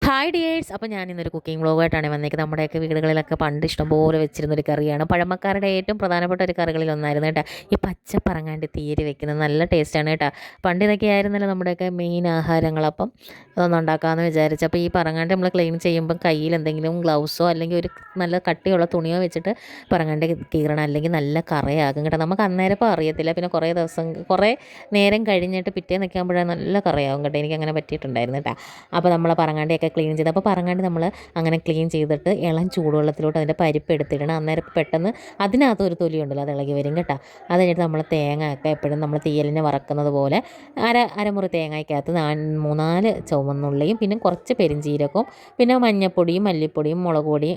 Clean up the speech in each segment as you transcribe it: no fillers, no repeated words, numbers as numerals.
Hi dears. അപ്പോൾ ഞാൻ ഇന്നൊരു കുക്കിംഗ് വ്ളോഗായിട്ടാണ് വന്നേക്കുന്നത്. നമ്മുടെയൊക്കെ വീടുകളിലൊക്കെ പണ്ട് ഇഷ്ടംപോലെ വെച്ചിരുന്നൊരു കറിയാണ്. പഴമക്കാരുടെ ഏറ്റവും പ്രധാനപ്പെട്ട ഒരു കറികളിൽ ഒന്നായിരുന്നു കേട്ടോ ഈ പച്ചപ്പറങ്ങാണ്ടി തീയല് വെക്കുന്നത്. നല്ല ടേസ്റ്റാണ് കേട്ടോ. പണ്ട് ഇതൊക്കെ ആയിരുന്നല്ലോ നമ്മുടെയൊക്കെ മെയിൻ ആഹാരങ്ങൾ. അപ്പം അതൊന്നും ഉണ്ടാക്കാമെന്ന് വിചാരിച്ചു. അപ്പോൾ ഈ പറങ്ങാണ്ടി നമ്മൾ ക്ലീൻ ചെയ്യുമ്പം കയ്യിൽ എന്തെങ്കിലും ഗ്ലൗസോ അല്ലെങ്കിൽ ഒരു നല്ല കട്ടിയുള്ള തുണിയോ വെച്ചിട്ട് പറങ്ങാണ്ടി കീറണം, അല്ലെങ്കിൽ നല്ല കറയാകും കേട്ടോ. നമുക്ക് അന്നേരം ഇപ്പോൾ അറിയത്തില്ല, പിന്നെ കുറേ നേരം കഴിഞ്ഞിട്ട് പിറ്റേന്നൊക്കെ ആകുമ്പോഴാണ് നല്ല കറയാകും കേട്ടോ. എനിക്ക് അങ്ങനെ പറ്റിയിട്ടുണ്ടായിരുന്നു കേട്ടോ. അപ്പോൾ നമ്മൾ പറങ്ങാണ്ടിയൊക്കെ ക്ലീൻ ചെയ്ത്, അപ്പോൾ പറങ്ങാണ്ടി നമ്മൾ അങ്ങനെ ക്ലീൻ ചെയ്തിട്ട് ഇളം ചൂടുവെള്ളത്തിലോട്ട് അതിൻ്റെ പരിപ്പ് എടുത്തിടണം. അന്നേരം പെട്ടെന്ന് അതിനകത്ത് ഒരു തൊലി ഉണ്ടല്ലോ, അത് ഇളകി വരും കേട്ടോ. അത് കഴിഞ്ഞിട്ട് നമ്മൾ തേങ്ങ ഒക്കെ എപ്പോഴും നമ്മൾ തീയലിനെ വറക്കുന്നത് പോലെ അരമുറി തേങ്ങയ്ക്കകത്ത് 3-4 ചുവന്നുള്ളിയും പിന്നെ കുറച്ച് പെരിഞ്ചീരകവും പിന്നെ മഞ്ഞൾപ്പൊടിയും മല്ലിപ്പൊടിയും മുളക് പൊടിയും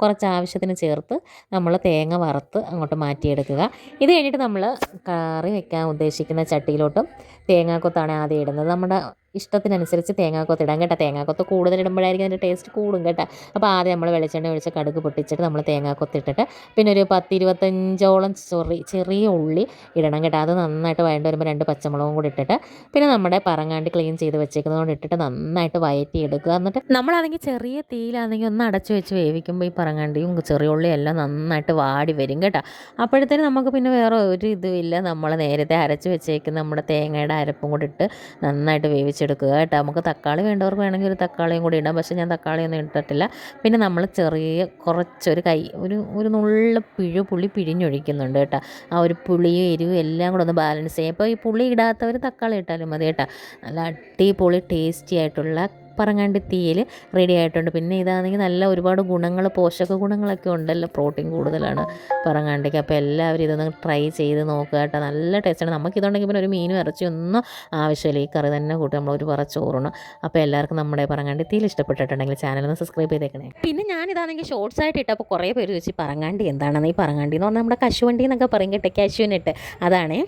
കുറച്ച് ആവശ്യത്തിന് ചേർത്ത് നമ്മൾ തേങ്ങ വറുത്ത് അങ്ങോട്ട് മാറ്റിയെടുക്കുക. ഇത് കഴിഞ്ഞിട്ട് നമ്മൾ കറി വെക്കാൻ ഉദ്ദേശിക്കുന്ന ചട്ടിയിലോട്ടും തേങ്ങാക്കൊത്താണ് ആദ്യം ഇടുന്നത്. നമ്മുടെ ഇഷ്ടത്തിനനുസരിച്ച് തേങ്ങാക്കൊത്ത് ഇടാം കേട്ടോ. തേങ്ങാക്കൊത്ത് കൂടുതൽ ഇടുമ്പോഴായിരിക്കും അതിൻ്റെ ടേസ്റ്റ് കൂടും കേട്ടോ. അപ്പോൾ ആദ്യം നമ്മൾ വെളിച്ചെണ്ണ ഒഴിച്ച് കടുക് പൊട്ടിച്ചിട്ട് നമ്മൾ തേങ്ങാക്കൊത്ത് ഇട്ടിട്ട് പിന്നെ ഒരു 10-25ഓളം ചെറിയ ഉള്ളി ഇടണം കേട്ടോ. അത് നന്നായിട്ട് വഴണ്ട് വരുമ്പോൾ 2 പച്ചമുളകും കൂടി ഇട്ടിട്ട് പിന്നെ നമ്മുടെ പറങ്ങാണ്ടി ക്ലീൻ ചെയ്ത് വെച്ചേക്കുന്നതുകൊണ്ട് ഇട്ടിട്ട് നന്നായിട്ട് വഴറ്റി എടുക്കുക. എന്നിട്ട് നമ്മളാണെങ്കിൽ ചെറിയ തീയിലാണെങ്കിൽ ഒന്ന് അടച്ചു വെച്ച് വേവിക്കുമ്പോൾ ഈ പറങ്ങാണ്ടിയും ചെറിയ ഉള്ളിയും എല്ലാം നന്നായിട്ട് വാടി വരും കേട്ടോ. അപ്പോഴത്തേനും നമുക്ക് പിന്നെ വേറെ ഒരു ഇതുമില്ല, നമ്മൾ നേരത്തെ അരച്ച് വെച്ചേക്കുന്ന നമ്മുടെ തേങ്ങയുടെ അരപ്പും കൂടി ഇട്ട് നന്നായിട്ട് വേവിച്ചെടുക്കുക കേട്ടോ. നമുക്ക് തക്കാളി വേണ്ടവർക്ക് വേണമെങ്കിൽ ഒരു തക്കാളിയും കൂടി ഇടാം, പക്ഷേ ഞാൻ തക്കാളിയൊന്നും ഇട്ടിട്ടില്ല. പിന്നെ നമ്മൾ കുറച്ചൊരു ഒരു നുള്ള പുളി പിഴിഞ്ഞൊഴിക്കുന്നുണ്ട് കേട്ടോ. ആ ഒരു പുളിയും എരിവും എല്ലാം കൂടെ ഒന്ന് ബാലൻസ് ചെയ്യും. അപ്പോൾ ഈ പുളി ഇടാത്തവർ തക്കാളി ഇട്ടാലും മതി കേട്ടോ. നല്ല അടിപൊളി ടേസ്റ്റി ആയിട്ടുള്ള പറങ്ങാണ്ടി തീയൽ റെഡി ആയിട്ടുണ്ട്. പിന്നെ ഇതാണെങ്കിൽ നല്ല ഒരുപാട് പോഷക ഗുണങ്ങളൊക്കെ ഉണ്ടല്ലോ, പ്രോട്ടീൻ കൂടുതലാണ് പറങ്ങാണ്ടിക്ക്. അപ്പോൾ എല്ലാവരും ഇതൊന്ന് ട്രൈ ചെയ്ത് നോക്കുക കേട്ടോ. നല്ല ടേസ്റ്റാണ്. നമുക്കിതുണ്ടെങ്കിൽ പിന്നെ ഒരു മീനും ഇറച്ചിയൊന്നും ആവശ്യമില്ല, ഈ കറി തന്നെ കൂട്ടി നമ്മൾ ഒരു പറ ചോറുണ്ട്. അപ്പോൾ എല്ലാവർക്കും നമ്മുടെ പറങ്ങാണ്ടി തീയൽ ഇഷ്ടപ്പെട്ടിട്ടുണ്ടെങ്കിൽ ചാനലൊന്ന് സബ്സ്ക്രൈബ് ചെയ്തേക്കണേ. പിന്നെ ഞാനിതാണെങ്കിൽ ഷോർട്സ് ആയിട്ട് ഇട്ടപ്പോൾ കുറേ പേര് ചോദിച്ചു പറങ്ങാണ്ടി എന്താണെന്ന്. ഈ പറങ്ങാണ്ടി എന്ന് പറഞ്ഞാൽ നമ്മുടെ കശുവണ്ടി എന്നൊക്കെ പറയും കേട്ടോ, കാശുവിനിട്ട് അതാണേ.